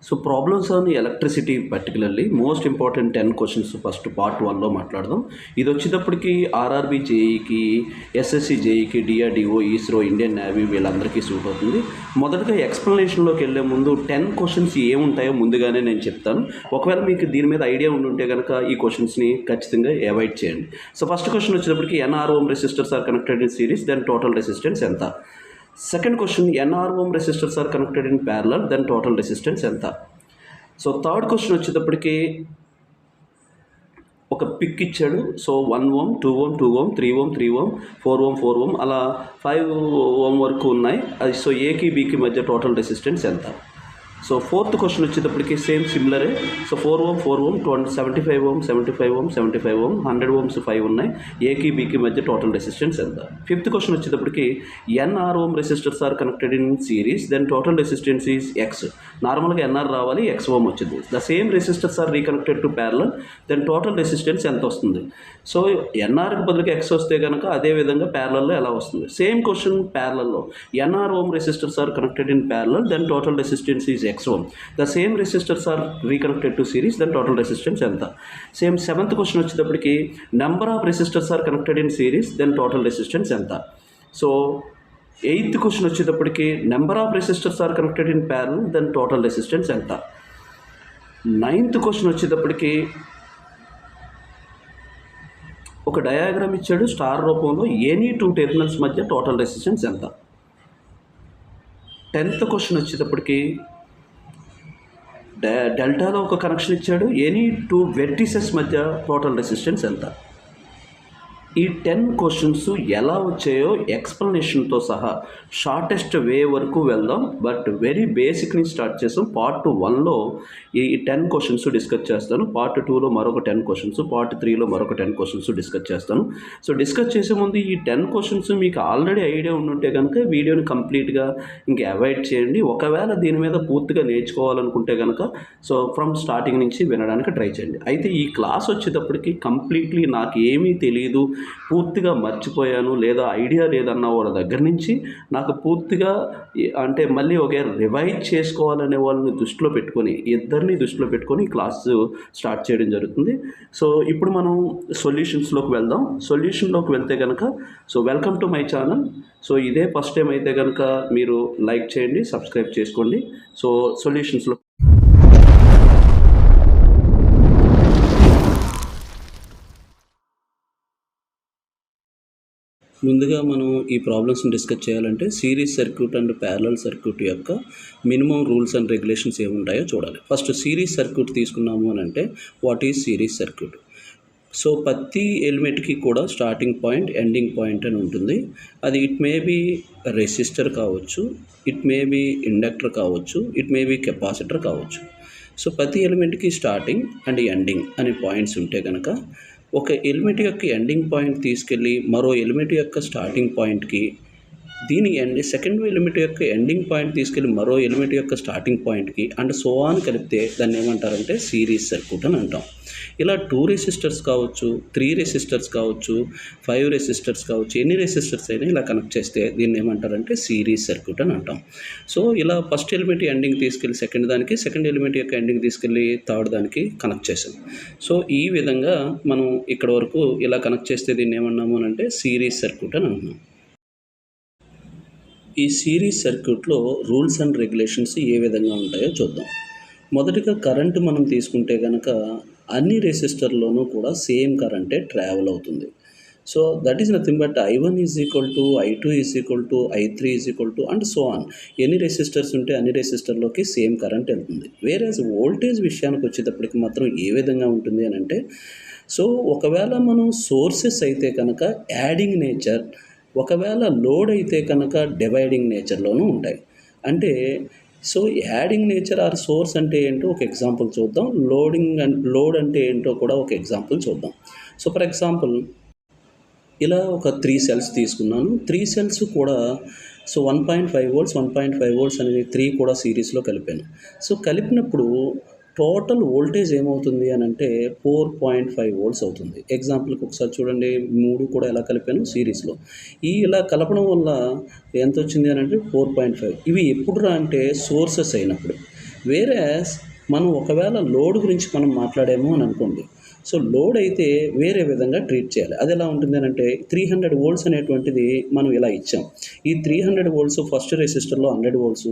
So problems on electricity particularly most important 10 questions first part 1లో మాట్లాడదాం. ఇది వచ్చేటప్పటికి ఆర్ఆర్బీ జేఈకి, ఎస్ఎస్సి జేఈకి, డిఆర్డిఓ, ఇస్రో, ఇండియన్ నేవీ వీళ్ళందరికీ సూట్ అవుతుంది. మొదటగా ఎక్స్ప్లెనేషన్లోకి వెళ్ళే ముందు 10 క్వశ్చన్స్ ఏముంటాయో ముందుగానే నేను చెప్తాను. ఒకవేళ మీకు దీని మీద ఐడియా ఉంటే కనుక ఈ క్వశ్చన్స్ని ఖచ్చితంగా అవాయిడ్ చేయండి. సో ఫస్ట్ క్వశ్చన్ వచ్చేటప్పటికి NR ohm resistors are connected in series, then total resistance ఎంత. Second question NR ohm resistors are connected in parallel, then total resistance ఎంత. సో థర్డ్ క్వశ్చన్ వచ్చేటప్పటికి ఒక పిక్ ఇచ్చాడు. So 1 ohm, 2 ohm, 2 ohm, 3 ohm, 3 ohm, 4 ohm, 4 ohm, అలా 5 ohm వరకు ఉన్నాయి. అది so ఏకి బీకి మధ్య టోటల్ రెసిస్టెన్స్ ఎంత. సో ఫోర్త్ క్వశ్చన్ వచ్చేటప్పటికి సేమ్ సిమిలరే. So 4 ohm, 4 ohm, 75 ohm, 75 ohm, 75 ohm, 100 ohms 5 ఉన్నాయి. ఏకి బీకి మధ్య టోటల్ రెసిస్టెన్స్ ఎంత. ఫిఫ్త్ క్వశ్చన్ వచ్చేటప్పటికి NR ohm resistors are connected in series, then total resistance is X. నార్మల్గా ఎన్ఆర్ రావాలి, ఎక్స్ ఓమ్ వచ్చింది. The same resistors are reconnected to parallel, then total resistance ఎంత వస్తుంది. సో ఎన్ఆర్కి బదులుగా ఎక్స్ వస్తే కనుక అదే విధంగా ప్యారలల్లో ఎలా వస్తుంది. సేమ్ క్వశ్చన్ ప్యారలల్లో NR ohm resistors are connected in parallel, then total resistance is x ohm. The same resistors are reconnected to series, then total resistance ఎంత. సేమ్ సెవెంత్ క్వశ్చన్ వచ్చేటప్పటికి number of resistors are connected in series, then total resistance ఎంత. So eighth question వచ్చేటప్పటికి number of resistors are connected in parallel, then total resistance ఎంత. Ninth question వచ్చేటప్పటికి ఒక diagram ఇచ్చాడు star రూపంలో, any 2 terminals మధ్య total resistance ఎంత. 10th question వచ్చేటప్పటికి డెల్టాలో ఒక కనెక్షన్ ఇచ్చాడు, ఎనీ 2 వెర్టిసెస్ మధ్య టోటల్ రెసిస్టెన్స్ ఎంత. ఈ 10 క్వశ్చన్స్ ఎలా వచ్చాయో ఎక్స్ప్లెనేషన్తో సహా షార్టెస్ట్ వే వరకు వెళ్దాం. బట్ వెరీ బేసిక్ నుంచి స్టార్ట్ చేస్తాం. పార్ట్ 1లో ఈ 10 క్వశ్చన్స్ డిస్కస్ చేస్తాను, పార్ట్ 2లో మరొక 10 క్వశ్చన్స్, పార్ట్ 3లో మరొక 10 క్వశ్చన్స్ డిస్కస్ చేస్తాను. సో డిస్కస్ చేసే ముందు ఈ 10 క్వశ్చన్స్ మీకు ఆల్రెడీ ఐడియా ఉండుంటే కనుక వీడియోని కంప్లీట్గా ఇంక అవాయిడ్ చేయండి. ఒకవేళ దీని మీద పూర్తిగా నేర్చుకోవాలనుకుంటే కనుక సో ఫ్రమ్ స్టార్టింగ్ నుంచి వినడానికి ట్రై చేయండి. అయితే ఈ క్లాస్ వచ్చేటప్పటికి కంప్లీట్లీ నాకు ఏమీ తెలియదు, పూర్తిగా మర్చిపోయాను లేదా ఐడియా లేదన్న వాళ్ళ దగ్గర నుంచి నాకు పూర్తిగా అంటే మళ్ళీ ఒక రివైజ్ చేసుకోవాలనే వాళ్ళని దృష్టిలో పెట్టుకొని, ఇద్దరిని దృష్టిలో పెట్టుకొని ఈ క్లాస్ స్టార్ట్ చేయడం జరుగుతుంది. సో ఇప్పుడు మనం సొల్యూషన్స్లోకి వెళ్దాం. సొల్యూషన్లోకి వెళ్తే కనుక so welcome to my channel. So ఇదే ఫస్ట్ టైం అయితే కనుక మీరు లైక్ చేయండి, సబ్స్క్రైబ్ చేసుకోండి. సో సొల్యూషన్స్లో ముందుగా మనం ఈ ప్రాబ్లమ్స్ని డిస్కస్ చేయాలంటే series circuit and parallel circuit యొక్క మినిమం రూల్స్ అండ్ రెగ్యులేషన్స్ ఏముంటాయో చూడాలి. ఫస్ట్ సిరీస్ సర్క్యూట్ తీసుకున్నాము అని అంటే what is series circuit. So ప్రతి ఎలిమెంట్కి కూడా స్టార్టింగ్ పాయింట్, ఎండింగ్ పాయింట్ అని ఉంటుంది. అది ఇట్ మే బీ రెసిస్టర్ కావచ్చు, ఇట్ మే బీ ఇండక్టర్ కావచ్చు, ఇట్ మే బీ కెపాసిటర్ కావచ్చు. సో ప్రతి ఎలిమెంట్కి స్టార్టింగ్ అండ్ ఎండింగ్ అనే పాయింట్స్ ఉంటే కనుక ఒక ఎలిమెంట్ యొక్క ఎండింగ్ పాయింట్ తీసుకెళ్ళి మరో ఎలిమెంట్ యొక్క స్టార్టింగ్ పాయింట్కి, దీని సెకండ్ ఎలిమెంట్ యొక్క ఎండింగ్ పాయింట్ తీసుకెళ్ళి మరో ఎలిమెంట్ యొక్క స్టార్టింగ్ పాయింట్కి అండ్ సో ఆన్ కలిపితే దాన్ని ఏమంటారంటే సిరీస్ సర్క్యూట్ అని అంటాం. ఇలా 2 రెసిస్టర్స్ కావచ్చు, 3 రెసిస్టర్స్ కావచ్చు, 5 రెసిస్టర్స్ కావచ్చు, ఎన్ని రెసిస్టర్స్ అయినా ఇలా కనెక్ట్ చేస్తే దీన్ని ఏమంటారంటే సిరీస్ సర్క్యూట్ అని అంటాం. సో ఇలా ఫస్ట్ ఎలిమెంట్ ఎండింగ్ తీసుకెళ్ళి సెకండ్ దానికి, సెకండ్ ఎలిమెంట్ యొక్క ఎండింగ్ తీసుకెళ్ళి థర్డ్ దానికి కనెక్ట్ చేసాం. సో ఈ విధంగా మనం ఇక్కడ వరకు ఇలా కనెక్ట్ చేస్తే దీన్ని ఏమన్నాము అని అంటే సిరీస్ సర్క్యూట్ అని అంటున్నాం. ఈ సిరీస్ సర్క్యూట్లో రూల్స్ అండ్ రెగ్యులేషన్స్ ఏ విధంగా ఉంటాయో చూద్దాం. మొదటిగా కరెంటు మనం తీసుకుంటే కనుక అన్ని రెసిస్టర్లోనూ కూడా సేమ్ కరెంటే ట్రావెల్ అవుతుంది. So that is nothing but I1 is equal to I2 is equal to I3 is equal to and so on. ఎన్ని రెసిస్టర్స్ ఉంటే అన్ని రెసిస్టర్లోకి సేమ్ కరెంట్ వెళ్తుంది. వేరేస్ వోల్టేజ్ విషయానికి వచ్చేటప్పటికి మాత్రం ఏ విధంగా ఉంటుంది అని అంటే, సో ఒకవేళ మనం సోర్సెస్ అయితే కనుక యాడింగ్ నేచర్, ఒకవేళ లోడ్ అయితే కనుక డివైడింగ్ నేచర్లోనూ ఉంటాయి. అంటే so adding nature or source అంటే ఏంటో ఒక ఎగ్జాంపుల్ చూద్దాం, లోడ్ అంటే ఏంటో కూడా ఒక ఎగ్జాంపుల్ చూద్దాం. సో ఫర్ ఎగ్జాంపుల్ ఇలా ఒక 3 సెల్స్ తీసుకున్నాను. 3 సెల్స్ కూడా సో 1.5 volts 1.5 volts అనేది 3 కూడా సిరీస్లో కలిపాను. సో కలిపినప్పుడు టోటల్ వోల్టేజ్ ఏమవుతుంది అని అంటే 4.5 volts అవుతుంది. ఎగ్జాంపుల్కి ఒకసారి చూడండి, 3 కూడా ఎలా కలిపాను సిరీస్లో. ఇలా కలపడం వల్ల ఎంత వచ్చింది అని అంటే 4.5. ఇవి ఎప్పుడు అంటే సోర్సెస్ అయినప్పుడు. వేరేస్ మనం ఒకవేళ లోడ్ గురించి మనం మాట్లాడాము అని అనుకోండి. సో లోడ్ అయితే వేరే విధంగా ట్రీట్ చేయాలి. అది ఎలా ఉంటుంది అంటే 300 వోల్ట్స్ అనేటువంటిది మనం ఇలా ఇచ్చాం. ఈ 300 వోల్ట్స్ ఫస్ట్ రెసిస్టర్లో 100 వోల్ట్స్,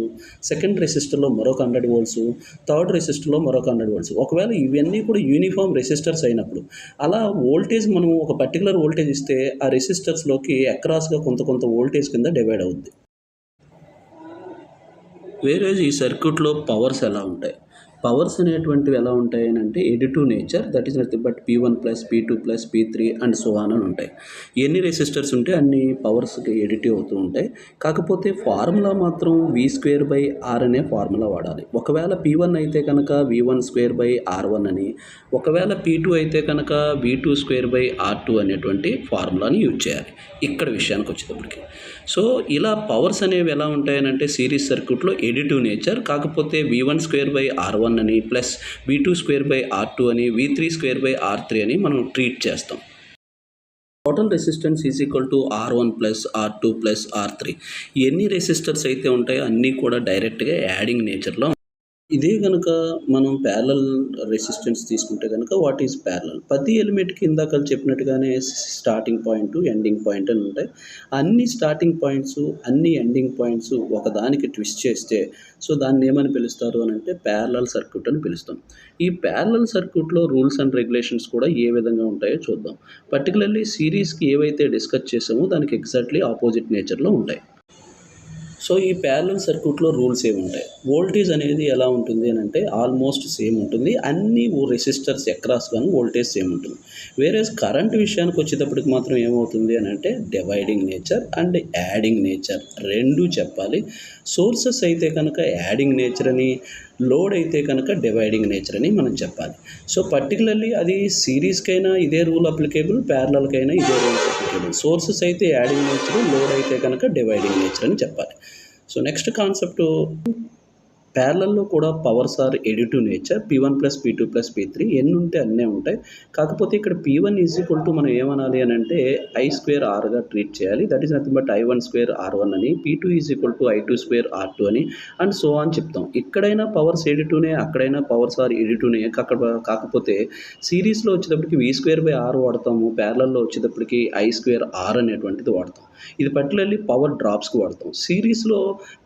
సెకండ్ రెసిస్టర్లో మరొక 100 వోల్ట్స్, థర్డ్ రెసిస్టర్లో మరొక 100 వోల్ట్స్. ఒకవేళ ఇవన్నీ కూడా యూనిఫామ్ రెసిస్టర్స్ అయినప్పుడు అలా వోల్టేజ్ మనం ఒక పర్టికులర్ వోల్టేజ్ ఇస్తే ఆ రెసిస్టర్స్లోకి అక్రాస్గా కొంత కొంత వోల్టేజ్ కింద డివైడ్ అవుద్ది. వేరే ఈ సర్క్యూట్లో పవర్స్ ఎలా ఉంటాయి? పవర్స్ అనేటువంటివి ఎలా ఉంటాయి అని అంటే additive nature, that is nothing but P1 plus P2 plus P3 and so on అని ఉంటాయి. ఎన్ని రెసిస్టర్స్ ఉంటే అన్ని పవర్స్కి ఎడిటివ్ అవుతూ ఉంటాయి. కాకపోతే ఫార్ములా మాత్రం V²/R అనే ఫార్ములా వాడాలి. ఒకవేళ P1 అయితే కనుక V1²/R1 అని, ఒకవేళ P2 అయితే కనుక V2²/R2 అనేటువంటి ఫార్ములాని యూజ్ చేయాలి ఇక్కడ విషయానికి వచ్చేటప్పటికి. సో ఇలా పవర్స్ అనేవి ఎలా ఉంటాయనంటే సిరీస్ సర్క్యూట్లో ఎడిటివ్ నేచర్, కాకపోతే V1²/R1 అని ప్లస్ V2²/R2 అని V3²/R3 అని మనం ట్రీట్ చేస్తాం. Total resistance is equal to R1 plus R2 plus R3. ఎన్ని రెసిస్టర్స్ అయితే ఉంటాయో అన్నీ కూడా డైరెక్ట్గా యాడింగ్ నేచర్లో. ఇదే కనుక మనం ప్యారలల్ రెసిస్టెన్స్ తీసుకుంటే కనుక వాట్ ఈజ్ ప్యారలల్? ప్రతి ఎలిమెంట్కి ఇందాక చెప్పినట్టుగానే స్టార్టింగ్ పాయింట్, ఎండింగ్ పాయింట్ అని ఉంటాయి. అన్ని స్టార్టింగ్ పాయింట్స్, అన్ని ఎండింగ్ పాయింట్స్ ఒకదానికి ట్విస్ట్ చేస్తే సో దాన్ని ఏమని పిలుస్తారు అని అంటే ప్యారలల్ సర్క్యూట్ అని పిలుస్తాం. ఈ ప్యారలల్ సర్క్యూట్లో రూల్స్ అండ్ రెగ్యులేషన్స్ కూడా ఏ విధంగా ఉంటాయో చూద్దాం. పర్టికులర్లీ సిరీస్కి ఏవైతే డిస్కస్ చేసామో దానికి ఎగ్జాక్ట్లీ ఆపోజిట్ నేచర్లో ఉంటాయి. సో ఈ ప్యారలల్ సర్క్యూట్లో రూల్స్ ఏమి ఉంటాయి? వోల్టేజ్ అనేది ఎలా ఉంటుంది అని అంటే ఆల్మోస్ట్ సేమ్ ఉంటుంది. అన్ని రెసిస్టర్స్ అక్రాస్ కానీ వోల్టేజ్ సేమ్ ఉంటుంది. వేరే కరెంట్ విషయానికి వచ్చేటప్పటికి మాత్రం ఏమవుతుంది అని అంటే dividing nature and adding nature రెండూ చెప్పాలి. సోర్సెస్ అయితే కనుక యాడింగ్ నేచర్ అని, లోడ్ అయితే కనుక డివైడింగ్ నేచర్ అని మనం చెప్పాలి. సో పర్టికులర్లీ అది సిరీస్కైనా ఇదే రూల్ అప్లికేబుల్, ప్యారలల్కైనా ఇదే రూల్స్ అప్లికేబుల్. సోర్సెస్ అయితే యాడింగ్ నేచర్, లోడ్ అయితే కనుక డివైడింగ్ నేచర్ అని చెప్పాలి. సో నెక్స్ట్ కాన్సెప్ట్, ప్యారలల్లో కూడా powers are additive nature. P1 plus P2 plus P3 ఎన్ని ఉంటే అన్నీ ఉంటాయి. కాకపోతే ఇక్కడ P1 ఈజ్ ఈక్వల్ టు మనం ఏమనాలి అని అంటే I²R ట్రీట్ చేయాలి. That is nothing but I1²R1 అని, P2 is equal to I2²R2 అని అండ్ సో అని చెప్తాం. ఇక్కడైనా పవర్స్ ఎడిటివ్నే, అక్కడైనా పవర్స్ ఆర్ ఎడిటివ్నే. కాకపోతే సిరీస్లో వచ్చేటప్పటికి V²/R వాడతాము, ప్యారలల్లో వచ్చేటప్పటికి I²R అనేటువంటిది వాడతాం. ఇది పర్టికులర్లీ పవర్ డ్రాప్స్కి వాడతాం. సిరీస్లో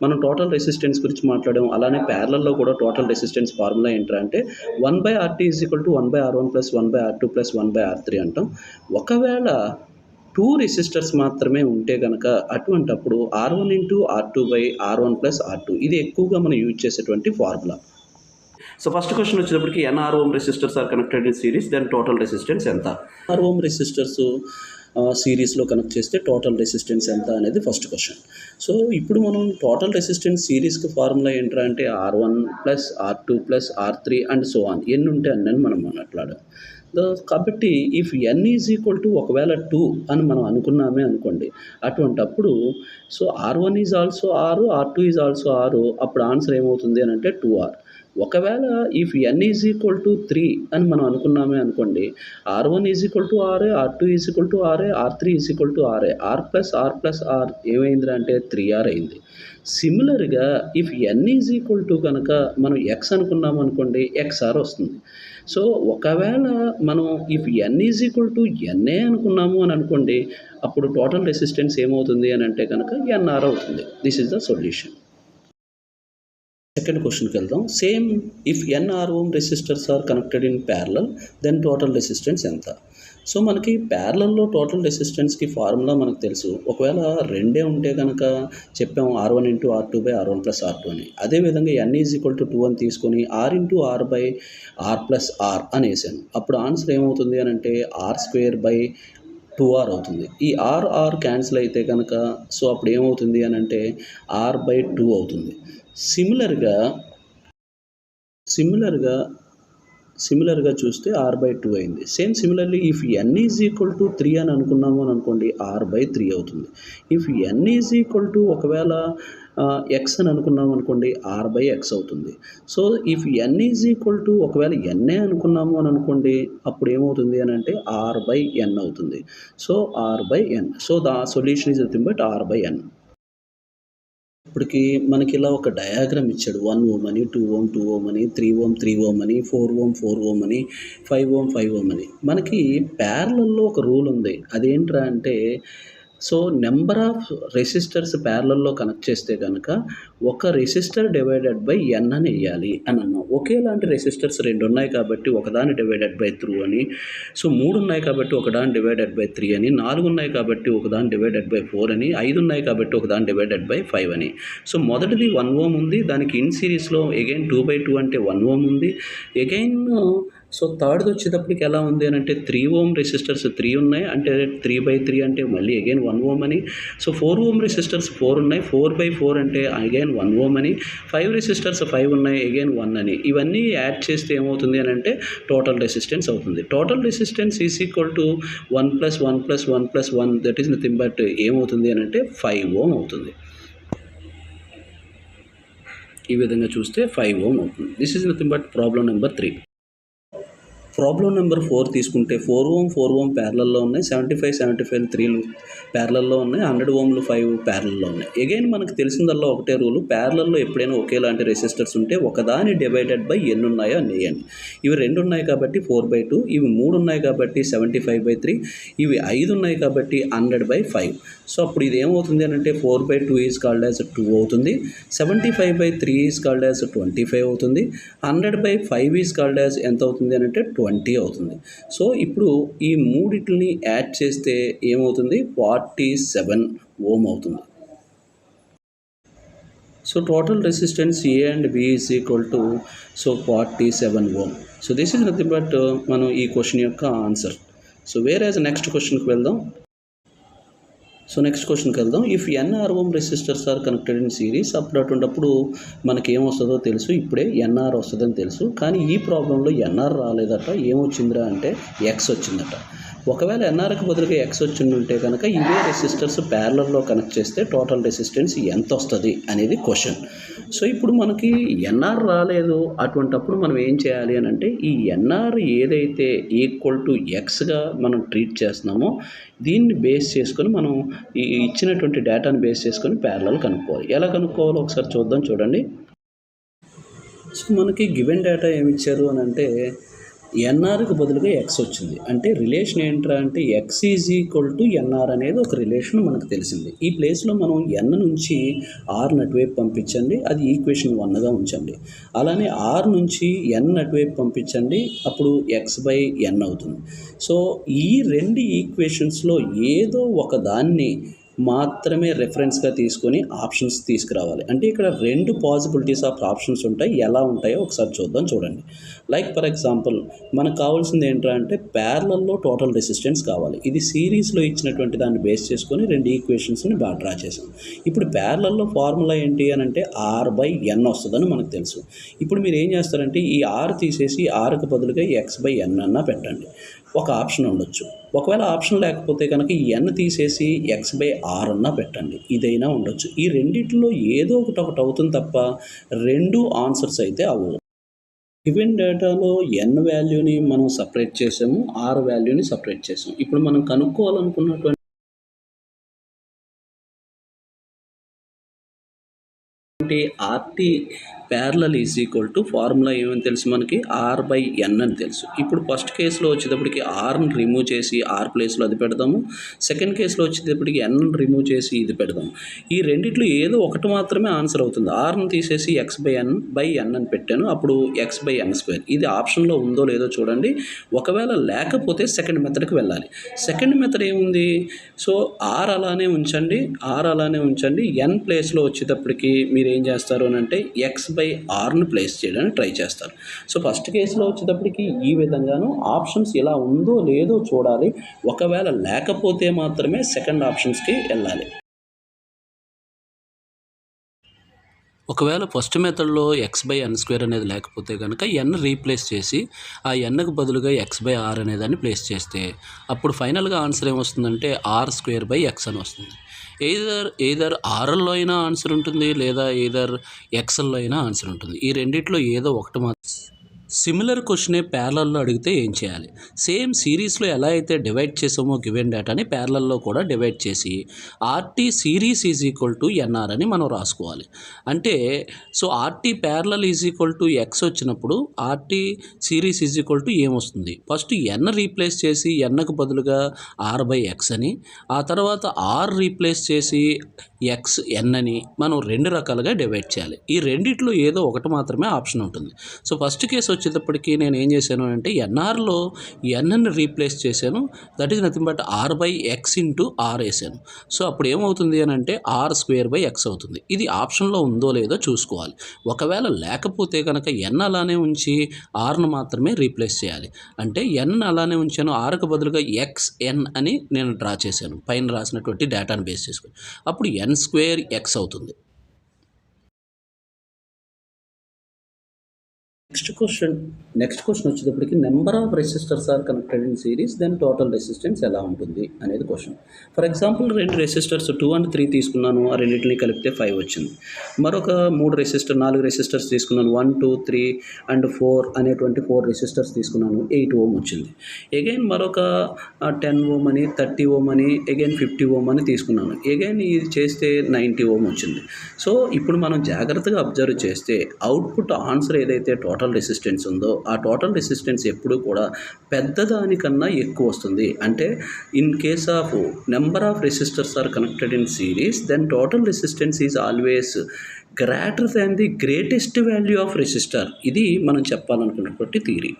మనం టోటల్ రెసిస్టెన్స్ గురించి మాట్లాడాం. అలానే ప్యారలల్లో కూడా టోటల్ రెసిస్టెన్స్ ఫార్ములా ఏంటంటే అంటే 1/RT is equal to 1/R1 plus 1/R2 plus 1/R3 అంటాం. ఒకవేళ 2 రెసిస్టర్స్ మాత్రమే ఉంటే కనుక అటువంటప్పుడు R1 into R2/R1 plus R2 ఇది ఎక్కువగా మనం యూజ్ చేసేటువంటి ఫార్ములా. సో ఫస్ట్ క్వశ్చన్ వచ్చేటప్పటికి n ohm resistors are connected in series, then total resistance ఎంత? ohm రెసిస్టర్స్ సిరీస్లో కనెక్ట్ చేస్తే టోటల్ రెసిస్టెన్స్ ఎంత అనేది ఫస్ట్ క్వశ్చన్. సో ఇప్పుడు మనం టోటల్ రెసిస్టెన్స్ సిరీస్కి ఫార్ములా ఏంట్రా అంటే R1 plus R2 plus R3 and so on, ఎన్ని ఉంటే అన్నీ మనం మాట్లాడాం. కాబట్టి if n is equal to ఒకవేళ 2 అని మనం అనుకున్నామే అనుకోండి, అటువంటప్పుడు so R1 is also R, R2 is also R, అప్పుడు ఆన్సర్ ఏమవుతుంది అని అంటే 2R. ఒకవేళ if n is equal to 3 అని మనం అనుకున్నామే అనుకోండి, R1 is equal to RA, R2 is equal to RA, R3 is equal to RA, R+R+R ఏమైందిరా అంటే 3R అయింది. సిమిలర్గా if n is equal to కనుక మనం x అనుకున్నాం అనుకోండి, XR వస్తుంది. సో ఒకవేళ మనం if n is equal to NA అనుకున్నాము అని అనుకోండి, అప్పుడు టోటల్ రెసిస్టెన్స్ ఏమవుతుంది అని అంటే కనుక NR అవుతుంది. This is the solution. Second క్వశ్చన్కి వెళ్దాం. Same if n ohm resistors are connected in parallel, then total resistance ఎంత? సో మనకి ప్యారలల్లో టోటల్ రెసిస్టెన్స్కి ఫార్ములా మనకు తెలుసు. ఒకవేళ రెండే ఉంటే కనుక చెప్పాము R1 into R2/R1 plus R2 అని. అదేవిధంగా n ఈజ్ ఈక్వల్ టు 2 అని తీసుకొని R into R/R plus R అని వేసాను. అప్పుడు ఆన్సర్ ఏమవుతుంది అని అంటే R²/2R అవుతుంది. ఈ R క్యాన్సిల్ అయితే కనుక సో అప్పుడు ఏమవుతుంది అని అంటే R/2 అవుతుంది. సిమిలర్గా చూస్తే R/2 అయింది. Same similarly if n is equal to 3 అని అనుకున్నాము అని అనుకోండి, R/3 అవుతుంది. If n is equal to ఒకవేళ x అని అనుకున్నాము అనుకోండి, R/x అవుతుంది. So if n is equal to ఒకవేళ n అనుకున్నాము అని అనుకోండి, అప్పుడు ఏమవుతుంది అని అంటే R/n అవుతుంది. So R/n. So the solution is nothing but R/n. ఇప్పటికి మనకి ఇలా ఒక డయాగ్రామ్ ఇచ్చాడు 1 ఓం అని 2 ఓం 2 ఓం అని 3 ఓం 3 ఓం అని 4 ఓం 4 ఓం అని 5 ఓం 5 ఓం అని మనకి ప్యారలల్లో ఒక రూల్ ఉంది. అదేంట్రా అంటే సో నెంబర్ ఆఫ్ రెసిస్టర్స్ ప్యారలల్లో కనెక్ట్ చేస్తే కనుక ఒక రెసిస్టర్ డివైడెడ్ బై ఎన్ అని వేయాలి అని అన్నాం. ఒకేలాంటి రెసిస్టర్స్ 2 ఉన్నాయి కాబట్టి ఒకదాని డివైడెడ్ బై 3 అని, సో 3 ఉన్నాయి కాబట్టి ఒకదాని డివైడెడ్ బై 3 అని, 4 ఉన్నాయి కాబట్టి ఒకదాని డివైడెడ్ బై 4 అని, 5 ఉన్నాయి కాబట్టి ఒకదాని డివైడెడ్ బై 5 అని. సో మొదటిది 1 ఓం ఉంది, దానికి ఇన్ సిరీస్లో అగైన్ 2/2 అంటే 1 ఓం ఉంది. అగైన్ సో థర్డ్ది వచ్చేటప్పటికి ఎలా ఉంది అని అంటే 3 ఓం రెసిస్టర్స్ 3 ఉన్నాయి, అంటే 3/3 అంటే మళ్ళీ అగైన్ 1 ఓం అని. సో 4 ఓం రెసిస్టర్స్ 4 ఉన్నాయి, 4/4 అంటే అగైన్ 1 ఓం అని. 5 రెసిస్టర్స్ 5 ఉన్నాయి, అగైన్ 1 అని. ఇవన్నీ యాడ్ చేస్తే ఏమవుతుంది అని అంటే టోటల్ రెసిస్టెన్స్ అవుతుంది. Total resistance is equal to 1 + 1 + 1 + 1 that is nothing but ఏమవుతుంది అని అంటే 5 ఓం అవుతుంది. ఈ విధంగా చూస్తే 5 ఓం అవుతుంది. This is nothing but problem number 3. Problem number 4 తీసుకుంటే 4 ఓం ప్యారలల్లో ఉన్నాయి, 75 3 ప్యారలల్లో ఉన్నాయి, 100 ఓంలు 5 ప్యారలల్లో ఉన్నాయి. అగైన్ మనకు తెలిసిందల్లా ఒకటే రూలు, ప్యారలల్లో ఎప్పుడైనా ఒకేలాంటి రెసిస్టర్స్ ఉంటే ఒకదాని డివైడెడ్ బై ఎన్ని ఉన్నాయో అని వేయండి. ఇవి 2 ఉన్నాయి కాబట్టి 4/2, ఇవి 3 ఉన్నాయి కాబట్టి 75/3, ఇవి 5 ఉన్నాయి కాబట్టి 100/5. సో అప్పుడు ఇది ఏమవుతుంది అని అంటే 4/2 ఈజ్ కాల్డ్ యాజ్ 2 అవుతుంది, 75/3 ఈజ్ కాల్డ్ యాజ్ 25 అవుతుంది, 100/5 ఈజ్ కాల్డ్ యాజ్ ఎంత అవుతుంది అని అంటే 20 అవుతుంది. సో ఇప్పుడు ఈ మూడిటిని యాడ్ చేస్తే ఏమవుతుంది 47 ఓం అవుతుంది. So total resistance A and B is equal to 47 ohm. So this is nothing but మనం ఈ క్వశ్చన్ యొక్క answer. So whereas next క్వశ్చన్కి వెళ్దాం. సో నెక్స్ట్ క్వశ్చన్కి వెళ్దాం. If NR ohm resistors are connected in series, అటువంటప్పుడు మనకి ఏమొస్తుందో తెలుసు, ఇప్పుడే ఎన్ఆర్ వస్తుందని తెలుసు. కానీ ఈ ప్రాబ్లంలో ఎన్ఆర్ రాలేదట, ఏమొచ్చిందిరా అంటే ఎక్స్ వచ్చిందట. ఒకవేళ ఎన్ఆర్కి బదులుగా ఎక్స్ వచ్చిందంటే కనుక ఇవే రెసిస్టర్స్ ప్యారలల్లో కనెక్ట్ చేస్తే టోటల్ రెసిస్టెన్స్ ఎంత వస్తుంది అనేది క్వశ్చన్. సో ఇప్పుడు మనకి ఎన్ఆర్ రాలేదు, అటువంటప్పుడు మనం ఏం చేయాలి అని అంటే ఈ ఎన్ఆర్ ఏదైతే ఈక్వల్ టు ఎక్స్గా మనం ట్రీట్ చేస్తున్నామో దీన్ని బేస్ చేసుకొని మనం ఈ ఇచ్చినటువంటి డేటాను బేస్ చేసుకొని ప్యారలల్ కనుక్కోవాలి. ఎలా కనుక్కోవాలో ఒకసారి చూద్దాం, చూడండి. సో మనకి గివెన్ డేటా ఏమి ఇచ్చారు అని అంటే ఎన్ఆర్కి బదులుగా ఎక్స్ వచ్చింది. అంటే రిలేషన్ ఏంట్రా అంటే x is equal to NR అనేది ఒక రిలేషన్ మనకు తెలిసింది. ఈ ప్లేస్లో మనం ఎన్ నుంచి ఆర్ అటువైపు పంపించండి, అది ఈక్వేషన్ 1గా ఉంచండి. అలానే ఆర్ నుంచి ఎన్ అటువైపు పంపించండి, అప్పుడు x/n అవుతుంది. సో ఈ 2 ఈక్వేషన్స్లో ఏదో ఒక దాన్ని మాత్రమే రెఫరెన్స్గా తీసుకొని ఆప్షన్స్ తీసుకురావాలి. అంటే ఇక్కడ 2 పాసిబిలిటీస్ ఆఫ్ ఆప్షన్స్ ఉంటాయి. ఎలా ఉంటాయో ఒకసారి చూద్దాం, చూడండి. లైక్ ఫర్ ఎగ్జాంపుల్ మనకు కావాల్సింది ఏంట్రా అంటే ప్యారలల్లో టోటల్ రెసిస్టెన్స్ కావాలి. ఇది సిరీస్లో ఇచ్చినటువంటి దాన్ని బేస్ చేసుకొని 2 ఈక్వేషన్స్ని బాగా డ్రా చేసాం. ఇప్పుడు ప్యారలల్లో ఫార్ములా ఏంటి అని అంటే r/n వస్తుందని మనకు తెలుసు. ఇప్పుడు మీరు ఏం చేస్తారంటే ఈ r తీసేసి rకి బదులుగా x/n అన్నా పెట్టండి. ఒక ఆప్షన్ ఉండొచ్చు. ఒకవేళ ఆప్షన్ లేకపోతే కనుక ఈ n తీసేసి x/r అన్నా పెట్టండి, ఇదైనా ఉండొచ్చు. ఈ రెండిట్లో ఏదో ఒకటి అవుతుంది తప్ప 2 ఆన్సర్స్ అయితే అవ్వవు. గివెన్ డేటాలో n వాల్యూని మనం సపరేట్ చేసాము, r వాల్యూని సపరేట్ చేసాము. ఇప్పుడు మనం కనుక్కోవాలనుకున్నటువంటి RT parallel is equal to formula ఏమని తెలుసు మనకి r/n అని తెలుసు. ఇప్పుడు ఫస్ట్ కేసులో వచ్చేటప్పటికి rని రిమూవ్ చేసి r ప్లేస్లో అది పెడదాము. సెకండ్ కేసులో వచ్చేటప్పటికి nని రిమూవ్ చేసి ఇది పెడదాము. ఈ రెండిట్లో ఏదో ఒకటి మాత్రమే ఆన్సర్ అవుతుంది. rని తీసేసి x/n అని పెట్టాను, అప్పుడు x/n². ఇది ఆప్షన్లో ఉందో లేదో చూడండి. ఒకవేళ లేకపోతే సెకండ్ మెథడ్కి వెళ్ళాలి. సెకండ్ మెథడ్ ఏముంది, సో r అలానే ఉంచండి, n ప్లేస్లో వచ్చేటప్పటికి మీరు ఏం చేస్తారు అని అంటే x/rని ప్లేస్ చేయడానికి ట్రై చేస్తారు. సో ఫస్ట్ కేసులో వచ్చేటప్పటికి ఈ విధంగాను ఆప్షన్స్ ఇలా ఉందో లేదో చూడాలి. ఒకవేళ లేకపోతే మాత్రమే సెకండ్ ఆప్షన్స్కి వెళ్ళాలి. ఒకవేళ ఫస్ట్ మెథడ్లో x/n² అనేది లేకపోతే కనుక n రీప్లేస్ చేసి ఆ nకు బదులుగా x/r అనేదాన్ని ప్లేస్ చేస్తే అప్పుడు ఫైనల్గా ఆన్సర్ ఏమొస్తుందంటే r²/x అని వస్తుంది. ఎయిదర్ ఆర్ఎల్లో అయినా ఆన్సర్ ఉంటుంది, లేదా ఎయిదర్ ఎక్స్ఎల్లో అయినా ఆన్సర్ ఉంటుంది. ఈ రెండిట్లో ఏదో ఒకటి మాత్రం. సిమిలర్ క్వశ్చనే ప్యారలల్లో అడిగితే ఏం చేయాలి? సేమ్ సిరీస్లో ఎలా అయితే డివైడ్ చేసామో గివెన్ డేటాని ప్యారలల్లో కూడా డివైడ్ చేసి RT series is equal to NR అని మనం రాసుకోవాలి. అంటే so RT parallel is equal to X వచ్చినప్పుడు RT series is equal to ఏమొస్తుంది? ఫస్ట్ ఎన్ రీప్లేస్ చేసి ఎన్కు బదులుగా ఆర్ బై ఎక్స్ అని, ఆ తర్వాత ఆర్ రీప్లేస్ చేసి ఎక్స్ ఎన్ అని మనం రెండు రకాలుగా డివైడ్ చేయాలి. ఈ రెండిట్లో ఏదో ఒకటి మాత్రమే ఆప్షన్ ఉంటుంది. సో ఫస్ట్ కేసు వచ్చేటప్పటికి నేను ఏం చేశాను అంటే ఎన్ఆర్లో ఎన్ని రీప్లేస్ చేశాను, that is nothing but R by x into R వేసాను. సో అప్పుడు ఏమవుతుంది అని అంటే ఆర్ స్క్వేర్ బై ఎక్స్ అవుతుంది. ఇది ఆప్షన్లో ఉందో లేదో చూసుకోవాలి. ఒకవేళ లేకపోతే కనుక ఎన్ అలానే ఉంచి ఆర్ను మాత్రమే రీప్లేస్ చేయాలి. అంటే ఎన్ అలానే ఉంచాను, ఆర్కు బదులుగా ఎక్స్ ఎన్ అని నేను డ్రా చేశాను పైన రాసినటువంటి డేటాను బేస్ చేసుకొని. అప్పుడు ఎన్ స్క్వేర్ ఎక్స్ అవుతుంది. నెక్స్ట్ క్వశ్చన్ వచ్చేటప్పటికి number of resistors are connected in series then total resistance ఎలా ఉంటుంది అనేది question. For example 2 resistors 2 and 3 తీసుకున్నాను, ఆ రెండింటిని కలిపితే 5 వచ్చింది. మరొక 4 రెసిస్టర్స్ తీసుకున్నాను, 1 2 3 and 4 అనేటువంటి 4 రెసిస్టర్స్ తీసుకున్నాను, 8 ఓం వచ్చింది. అగైన్ మరొక 10 ఓం అని 30 ఓం అని అగైన్ 50 ఓం అని తీసుకున్నాను, అగైన్ ఇది చేస్తే 90 ఓం వచ్చింది. సో ఇప్పుడు మనం జాగ్రత్తగా అబ్జర్వ్ చేస్తే అవుట్పుట్ ఆన్సర్ ఏదైతే టోటల్ రెసిస్టెన్స్ ఉందో ఆ టోటల్ రెసిస్టెన్స్ ఎప్పుడు కూడా పెద్దదానికన్నా ఎక్కువ వస్తుంది. అంటే in case of number of resistors are connected in series then total resistance is always greater than the greatest value of resistor. ఇది మనం చెప్పాలనుకున్నటువంటి థియరీ.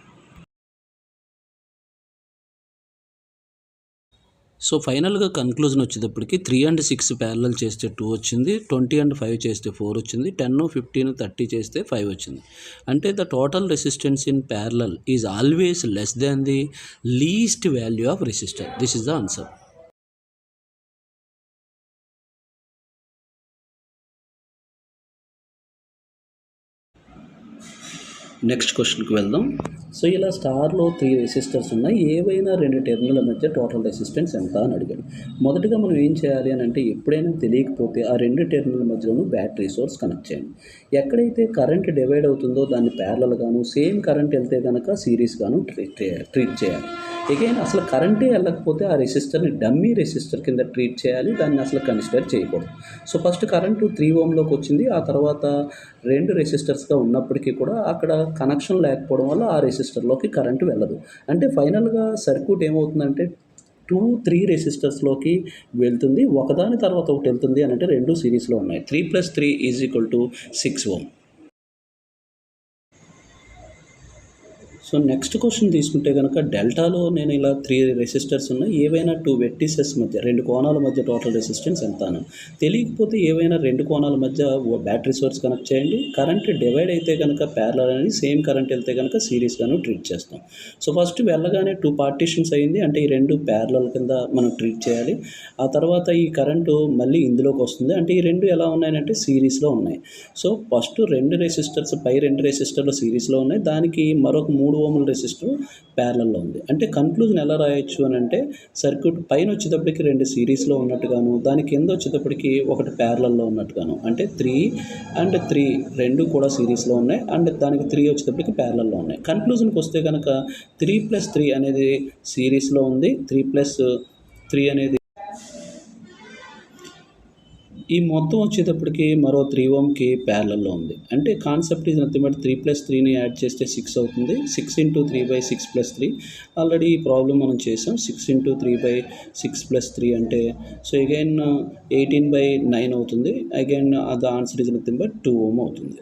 సో ఫైనల్గా కన్క్లూజన్ వచ్చేటప్పటికి 3 and 6 ప్యారలల్ చేస్తే 2 వచ్చింది, 20 and 5 చేస్తే 4 వచ్చింది, 10 15 30 చేస్తే 5 వచ్చింది. అంటే the total resistance in parallel is always less than the least value of resistor. This is the answer. Next క్వశ్చన్కి వెళ్దాం. సో ఇలా స్టార్లో 3 రెసిస్టర్స్ ఉన్నాయి, ఏవైనా 2 టెర్మినల్ మధ్య టోటల్ రెసిస్టెన్స్ ఎంత అని అడిగాడు. మొదటగా మనం ఏం చేయాలి అని అంటే ఎప్పుడైనా తెలియకపోతే ఆ 2 టెర్మినల్ మధ్యలోనూ బ్యాటరీ సోర్స్ కనెక్ట్ చేయండి. ఎక్కడైతే కరెంట్ డివైడ్ అవుతుందో దాన్ని ప్యారలల్ గాను, సేమ్ కరెంట్ వెళ్తే కనుక సిరీస్ గాను ట్రీట్ చేయాలి. అగైన్ అసలు కరెంటే వెళ్ళకపోతే ఆ రెసిస్టర్ని డమ్మీ రెసిస్టర్ కింద ట్రీట్ చేయాలి, దాన్ని అసలు కన్సిడర్ చేయకూడదు. సో ఫస్ట్ కరెంటు 3 ఓంలోకి వచ్చింది, ఆ తర్వాత 2 రెసిస్టర్స్గా ఉన్నప్పటికీ కూడా అక్కడ కనెక్షన్ లేకపోవడం వల్ల ఆ రెసిస్టర్లోకి కరెంటు వెళ్ళదు. అంటే ఫైనల్గా సర్క్యూట్ ఏమవుతుందంటే 2 3 రెసిస్టర్స్లోకి వెళ్తుంది, ఒకదాని తర్వాత ఒకటి వెళ్తుంది అని అంటే 2 సిరీస్లో ఉన్నాయి. 3 + 3 = 6 ఓం. సో నెక్స్ట్ క్వశ్చన్ తీసుకుంటే కనుక డెల్టాలో నేను ఇలా 3 రెసిస్టర్స్ ఉన్నాయి, ఏవైనా 2 వెర్టిసెస్ మధ్య 2 కోణాల మధ్య టోటల్ రెసిస్టెన్స్ ఎంత అని తెలియకపోతే ఏవైనా 2 కోణాల మధ్య బ్యాటరీ సోర్స్ కనెక్ట్ చేయండి. కరెంట్ డివైడ్ అయితే కనుక ప్యారలల్ అని, సేమ్ కరెంట్ వెళ్తే కనుక సిరీస్గాను ట్రీట్ చేస్తాం. సో ఫస్ట్ వెళ్ళగానే 2 పార్టీషన్స్ అయింది, అంటే ఈ 2 ప్యారలల్ కింద మనం ట్రీట్ చేయాలి. ఆ తర్వాత ఈ కరెంటు మళ్ళీ ఇందులోకి వస్తుంది, అంటే ఈ 2 ఎలా ఉన్నాయంటే సిరీస్లో ఉన్నాయి. సో ఫస్ట్ 2 రెసిస్టర్స్ పై 2 రెసిస్టర్లు సిరీస్లో ఉన్నాయి, దానికి మరొక 3 ఓముల రెసిస్టర్ ప్యారలల్లో ఉంది. అంటే కన్క్లూజన్ ఎలా రాయొచ్చు అని అంటే సర్క్యూట్ పైన వచ్చేటప్పటికి 2 సిరీస్లో ఉన్నట్టుగాను, దాని కింద వచ్చేటప్పటికి ఒకటి ప్యారలల్లో ఉన్నట్టుగాను, అంటే 3 and 3 2 కూడా సిరీస్లో ఉన్నాయి, అండ్ దానికి 3 వచ్చేటప్పటికి ప్యారలల్లో ఉన్నాయి. కన్క్లూజన్కి వస్తే కనుక 3 + 3 అనేది సిరీస్లో ఉంది, 3 + 3 అనేది ఈ మొత్తం వచ్చేటప్పటికి మరో 3 ఓంకి ప్యారలల్లో ఉంది. అంటే కాన్సెప్ట్ ఇది నథింగ్ బట్ 3 + 3ని యాడ్ చేస్తే 6 అవుతుంది. 6 × 3/6 + 3 ఆల్రెడీ ఈ ప్రాబ్లం మనం చేసాం. 6 × 3/6 + 3 అంటే సో అగైన్ 18/9 అవుతుంది. Again the answer is nothing but 2 ఓం అవుతుంది.